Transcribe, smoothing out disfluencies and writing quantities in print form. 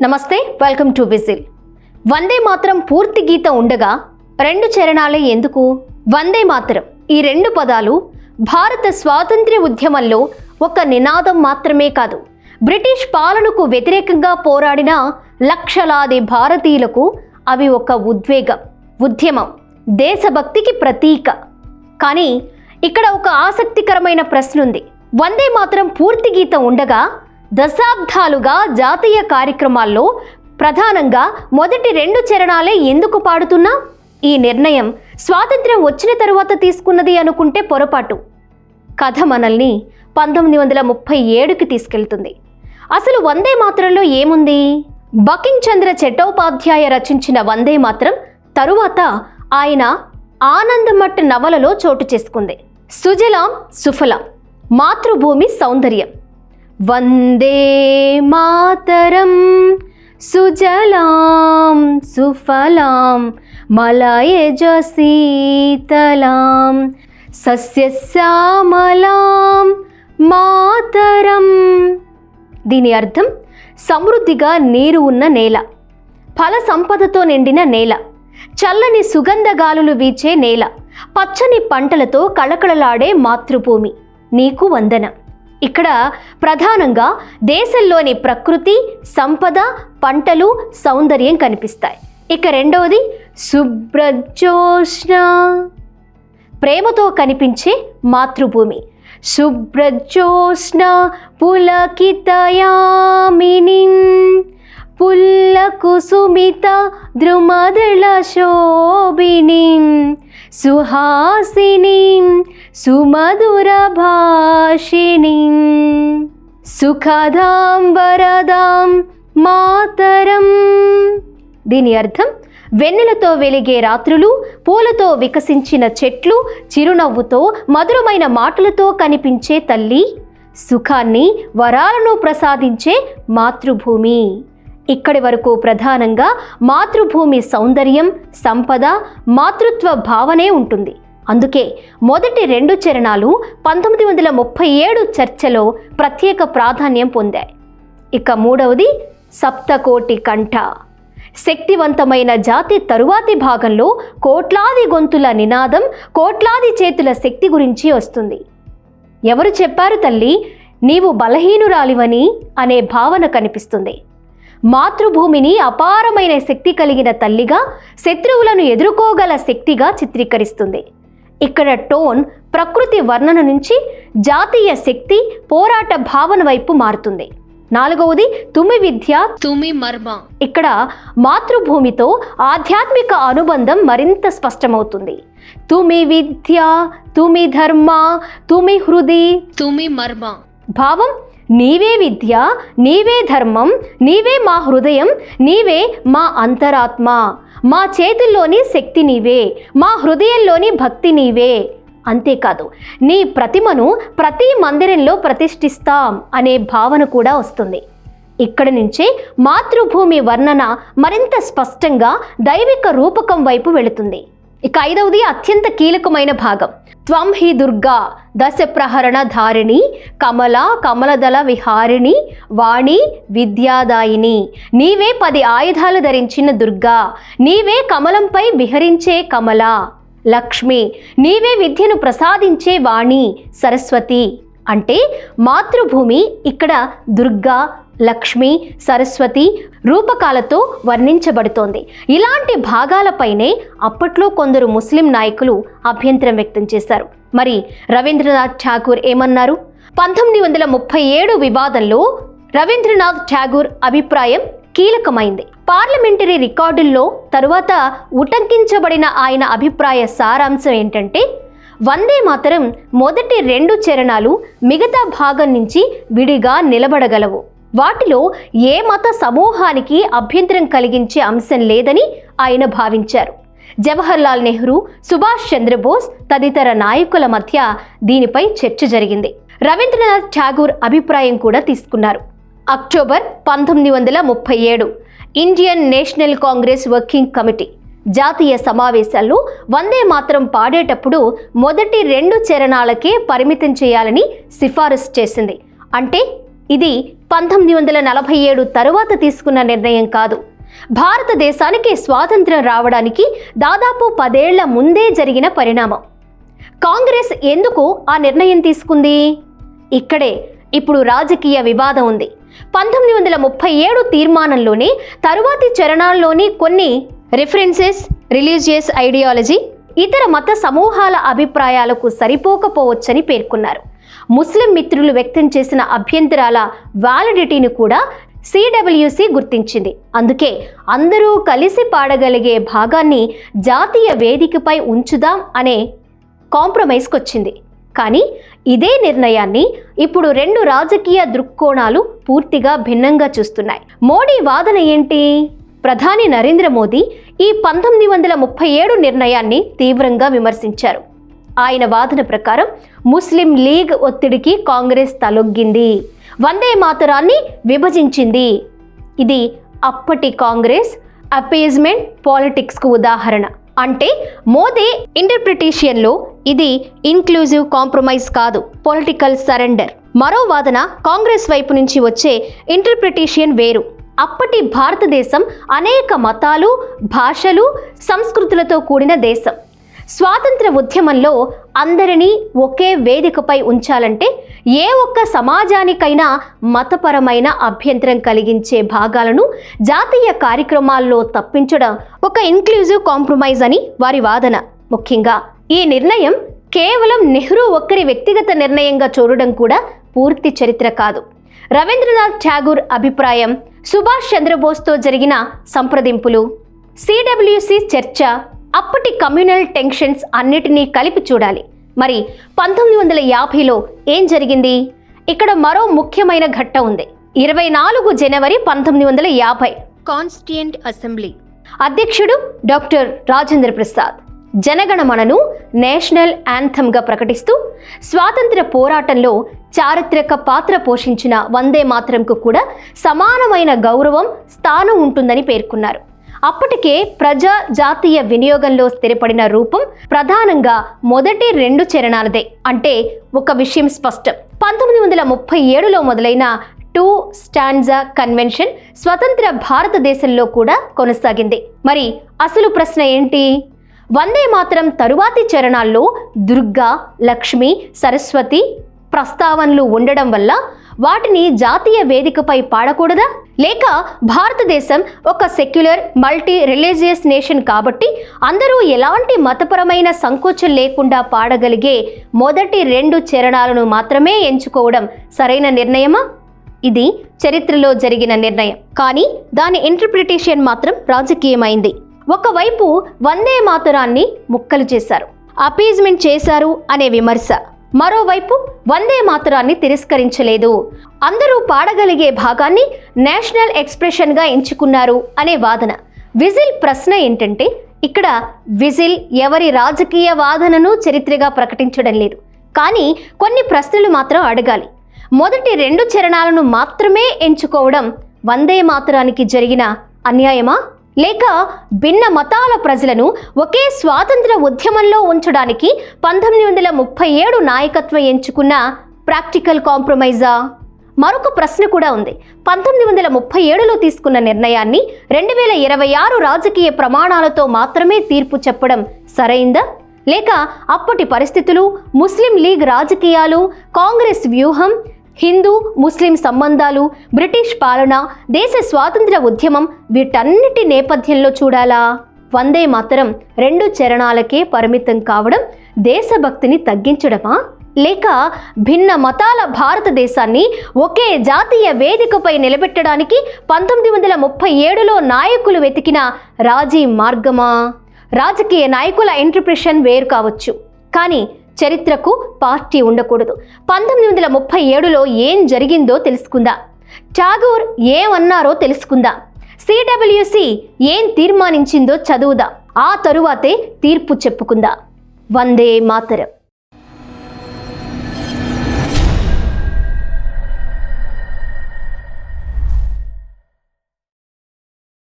నమస్తే, welcome to whistle. వందే మాత్రం పూర్తి గీత ఉండగా రెండు చరణాలే ఎందుకు? వందే మాత్రం ఈ రెండు పదాలు భారత స్వాతంత్ర్య ఉద్యమంలో ఒక నినాదం మాత్రమే కాదు, బ్రిటిష్ పాలనకు వ్యతిరేకంగా పోరాడిన లక్షలాది భారతీయులకు అవి ఒక ఉద్యమం, దేశభక్తికి ప్రతీక. కానీ ఇక్కడ ఒక ఆసక్తికరమైన ప్రశ్న ఉంది. వందే మాత్రం పూర్తి గీత ఉండగా దశాబ్దాలుగా జాతీయ కార్యక్రమాల్లో ప్రధానంగా మొదటి రెండు చరణాలే ఎందుకు పాడుతున్నా? ఈ నిర్ణయం స్వాతంత్ర్యం వచ్చిన తరువాత తీసుకున్నది అనుకుంటే పొరపాటు. కథ మనల్ని 1937కి తీసుకెళ్తుంది. అసలు వందే మాత్రంలో ఏముంది? బకింగ్ చంద్ర చట్టోపాధ్యాయ రచించిన వందే మాత్రం తరువాత ఆయన ఆనందమఠ్ నవలలో చోటు చేసుకుంది. సుజలాం సుఫలాం, మాతృభూమి సౌందర్యం. వందే మాతరం సుజలాం సుఫలాం మలయజ శీతలాం సస్యశ్యామలాం మాతరం. దీని అర్థం సమృద్ధిగా నీరు ఉన్న నేల, ఫల సంపదతో నిండిన నేల, చల్లని సుగంధ గాలులు వీచే నేల, పచ్చని పంటలతో కళకళలాడే మాతృభూమి, నీకు వందనం. ఇక్కడ ప్రధానంగా దేశంలోని ప్రకృతి, సంపద, పంటలు, సౌందర్యం కనిపిస్తాయి. ఇక రెండవది శుభ్రజ్యోత్స్న, ప్రేమతో కనిపించే మాతృభూమి. శుభ్రజ్యోత్స్న పులకితయామినిం పుల్ల కుసుమిత ద్రుమదళ శోభినిం సుహాసినిం సుమధుర భాషిణిం సుఖదాం వరదాం మాతరం. దీని అర్థం వెన్నెలతో వెలిగే రాత్రులు, పూలతో వికసించిన చెట్లు, చిరునవ్వుతో మధురమైన మాటలతో కనిపించే తల్లి, సుఖాన్ని వరాలను ప్రసాదించే మాతృభూమి. ఇక్కడి వరకు ప్రధానంగా మాతృభూమి సౌందర్యం, సంపద, మాతృత్వ భావనే ఉంటుంది. అందుకే మొదటి రెండు చరణాలు 1937 చర్చలో ప్రత్యేక ప్రాధాన్యం పొందాయి. ఇక మూడవది సప్తకోటి కంఠ. శక్తివంతమైన జాతి తరువాతి భాగంలో కోట్లాది గొంతుల నినాదం, కోట్లాది చేతుల శక్తి గురించి వస్తుంది. ఎవరు చెప్పారు తల్లి నీవు బలహీనురాలివని అనే భావన కనిపిస్తుంది. మాతృభూమిని అపారమైన శక్తి కలిగిన తల్లిగా, శత్రువులను ఎదుర్కోగల శక్తిగా చిత్రీకరిస్తుంది. ఇక్కడ టోన్ ప్రకృతి వర్ణన నుంచి జాతీయ శక్తి, పోరాట భావన వైపు మారుతుంది. నాలుగవది తుమి విద్య తుమి మర్మ. ఇక్కడ మాతృభూమితో ఆధ్యాత్మిక అనుబంధం మరింత స్పష్టమవుతుంది. తుమి విద్య తుమి ధర్మ తుమి హృది తుమి మర్మ. భావం నీవే విద్య, నీవే ధర్మం, నీవే మా హృదయం, నీవే మా అంతరాత్మ, మా చేతుల్లోని శక్తి నీవే, మా హృదయంలోని భక్తి నీవే. అంతేకాదు నీ ప్రతిమను ప్రతి మందిరంలో ప్రతిష్ఠిస్తాం అనే భావన కూడా వస్తుంది. ఇక్కడి నుంచే మాతృభూమి వర్ణన మరింత స్పష్టంగా దైవిక రూపకం వైపు వెళుతుంది. ఇక ఐదవది అత్యంత కీలకమైన భాగం. త్వం హి దుర్గా దశ ప్రహరణ ధారిణి కమల కమలదళ విహారిణి వాణి విద్యాదాయిని. నీవే 10 ఆయుధాలు ధరించిన దుర్గా, నీవే కమలంపై విహరించే కమల. లక్ష్మి, నీవే విద్యను ప్రసాదించే వాణి సరస్వతి. అంటే మాతృభూమి ఇక్కడ దుర్గా, లక్ష్మి, సరస్వతి రూపకాలతో వర్ణించబడుతోంది. ఇలాంటి భాగాలపైనే అప్పట్లో కొందరు ముస్లిం నాయకులు అభ్యంతరం వ్యక్తం చేశారు. మరి రవీంద్రనాథ్ ఠాగూర్ ఏమన్నారు? 1937 వివాదంలో రవీంద్రనాథ్ ఠాగూర్ అభిప్రాయం కీలకమైంది. పార్లమెంటరీ రికార్డుల్లో తరువాత ఉటంకించబడిన ఆయన అభిప్రాయ సారాంశం ఏంటంటే, వందే మాతరం మొదటి రెండు చరణాలు మిగతా భాగం నుంచి విడిగా నిలబడగలవు. వాటిలో ఏ మత సమూహానికి అభ్యంతరం కలిగించే అంశం లేదని ఆయన భావించారు. జవహర్లాల్ నెహ్రూ, సుభాష్ చంద్రబోస్ తదితర నాయకుల మధ్య దీనిపై చర్చ జరిగింది. రవీంద్రనాథ్ ఠాగూర్ అభిప్రాయం కూడా తీసుకున్నారు. October 1937 Indian national Congress working committee జాతీయ సమావేశాల్లో వందే మాతరం పాడేటప్పుడు మొదటి రెండు చరణాలకే పరిమితం చేయాలని సిఫారసు చేసింది. అంటే ఇది 1947 తరువాత తీసుకున్న నిర్ణయం కాదు. భారతదేశానికి స్వాతంత్ర్యం రావడానికి దాదాపు 10 ఏళ్ల ముందే జరిగిన పరిణామం. కాంగ్రెస్ ఎందుకు ఆ నిర్ణయం తీసుకుంది? ఇక్కడే ఇప్పుడు రాజకీయ వివాదం ఉంది. 1937 తీర్మానంలోని తరువాతి చరణాల్లోని కొన్ని రిఫరెన్సెస్ రిలీజియస్ ఐడియాలజీ, ఇతర మత సమూహాల అభిప్రాయాలకు సరిపోకపోవచ్చని పేర్కొన్నారు. ముస్లిం మిత్రులు వ్యక్తం చేసిన అభ్యంతరాల వ్యాలిడిటీని కూడా CWC గుర్తించింది. అందుకే అందరూ కలిసి పాడగలిగే భాగాన్ని జాతీయ వేదికపై ఉంచుదాం అనే కాంప్రమైజ్కి వచ్చింది. కానీ ఇదే నిర్ణయాన్ని ఇప్పుడు 2 రాజకీయ దృక్కోణాలు పూర్తిగా భిన్నంగా చూస్తున్నాయి. మోడీ వాదన ఏంటి? ప్రధాని నరేంద్ర మోదీ ఈ 1937 నిర్ణయాన్ని తీవ్రంగా విమర్శించారు. ఆయన వాదన ప్రకారం ముస్లిం లీగ్ ఒత్తిడికి కాంగ్రెస్ తలొగ్గింది, వందే మాతరాన్ని విభజించింది. ఇది అప్పటి కాంగ్రెస్ అపీజ్మెంట్ పాలిటిక్స్కు ఉదాహరణ. అంటే మోదీ ఇంటర్ప్రిటేషన్లో ఇది ఇన్క్లూజివ్ కాంప్రమైజ్ కాదు, పొలిటికల్ సరెండర్. మరో వాదన కాంగ్రెస్ వైపు నుంచి వచ్చే ఇంటర్ప్రిటేషన్ వేరు. అప్పటి భారతదేశం అనేక మతాలు, భాషలు, సంస్కృతులతో కూడిన దేశం. స్వాతంత్ర ఉద్యమంలో అందరినీ ఒకే వేదికపై ఉంచాలంటే ఏ ఒక్క సమాజానికైనా మతపరమైన అభ్యంతరం కలిగించే భాగాలను జాతీయ కార్యక్రమాల్లో తప్పించడం ఒక ఇన్క్లూజివ్ కాంప్రమైజ్ అని వారి వాదన. ముఖ్యంగా ఈ నిర్ణయం కేవలం నెహ్రూ ఒక్కరి వ్యక్తిగత నిర్ణయంగా చూడడం కూడా పూర్తి చరిత్ర కాదు. రవీంద్రనాథ్ ఠాగూర్ అభిప్రాయం, సుభాష్ చంద్రబోస్తో జరిగిన సంప్రదింపులు, CWC చర్చ, అప్పటి కమ్యూనల్ టెన్షన్స్ అన్నిటినీ కలిపి చూడాలి. మరి 1950లో ఏం జరిగింది? ఇక్కడ మరో ముఖ్యమైన ఘట్టం ఉంది. 24 జనవరి 1950 కాన్స్టిట్యూయెంట్ అసెంబ్లీ అధ్యక్షుడు డాక్టర్ రాజేంద్ర ప్రసాద్ జనగణమనను నేషనల్ యాంథమ్గా ప్రకటిస్తూ స్వాతంత్ర పోరాటంలో చారిత్రక పాత్ర పోషించిన వందే మాతరంకు కూడా సమానమైన గౌరవం, స్థానం ఉంటుందని పేర్కొన్నారు. అప్పటికే ప్రజా జాతీయ వినియోగంలో స్థిరపడిన రూపం ప్రధానంగా మొదటి 2 చరణాలదే. అంటే ఒక విషయం స్పష్టం, 1937లో మొదలైన 2 స్టాంజా కన్వెన్షన్ స్వతంత్ర భారతదేశంలో కూడా కొనసాగింది. మరి అసలు ప్రశ్న ఏంటి? వందే మాతరం తరువాతి చరణాల్లో దుర్గా, లక్ష్మి, సరస్వతి ప్రస్తావనలు ఉండడం వల్ల వాటిని జాతీయ వేదికపై పాడకూడదా? లేక భారతదేశం ఒక సెక్యులర్ మల్టీ రిలీజియస్ నేషన్ కాబట్టి అందరూ ఎలాంటి మతపరమైన సంకోచం లేకుండా పాడగలిగే మొదటి 2 చరణాలను మాత్రమే ఎంచుకోవడం సరైన నిర్ణయమా? ఇది చరిత్రలో జరిగిన నిర్ణయం, కానీ దాని ఇంటర్ప్రిటేషన్ మాత్రం రాజకీయమైంది. ఒకవైపు వందే మాతరాన్ని ముక్కలు చేశారు, అపీజ్మెంట్ చేశారు అనే విమర్శ. మరోవైపు వందే మాతరాన్ని తిరస్కరించలేదు, అందరూ పాడగలిగే భాగాన్ని నేషనల్ ఎక్స్ప్రెషన్గా ఎంచుకున్నారు అనే వాదన. విజిల్ ప్రశ్న ఏంటంటే, ఇక్కడ విజిల్ ఎవరి రాజకీయ వాదనను చరిత్రగా ప్రకటించడం లేదు, కానీ కొన్ని ప్రశ్నలు మాత్రం అడగాలి. మొదటి 2 చరణాలను మాత్రమే ఎంచుకోవడం వందే మాతరానికి జరిగిన అన్యాయమా? లేక భిన్న మతాల ప్రజలను ఒకే స్వాతంత్ర ఉద్యమంలో ఉంచడానికి 1937 నాయకత్వం ఎంచుకున్న ప్రాక్టికల్ కాంప్రమైజా? మరొక ప్రశ్న కూడా ఉంది. 1937లో తీసుకున్న నిర్ణయాన్ని 2026 రాజకీయ ప్రమాణాలతో మాత్రమే తీర్పు చెప్పడం సరైందా? లేక అప్పటి పరిస్థితులు, ముస్లిం లీగ్ రాజకీయాలు, కాంగ్రెస్ వ్యూహం, హిందూ ముస్లిం సంబంధాలు, బ్రిటిష్ పాలన, దేశ స్వాతంత్ర ఉద్యమం వీటన్నిటి నేపథ్యంలో చూడాలా? వందే మాతరం 2 చరణాలకే పరిమితం కావడం దేశభక్తిని తగ్గించడమా? లేక భిన్న మతాల భారతదేశాన్ని ఒకే జాతీయ వేదికపై నిలబెట్టడానికి 1937లో నాయకులు వెతికిన రాజీ మార్గమా? రాజకీయ నాయకుల ఇంటర్ప్రిటేషన్ వేరు కావచ్చు, కానీ చరిత్రకు పార్టీ ఉండకూడదు. 1937లో ఏం జరిగిందో తెలుసుకుందాం. ఠాగూర్ ఏమన్నారో తెలుసుకుందాం. CWC ఏం తీర్మానించిందో చదువుదాం. ఆ తరువాతే తీర్పు చెప్పుకుందాం. వందే మాతరం.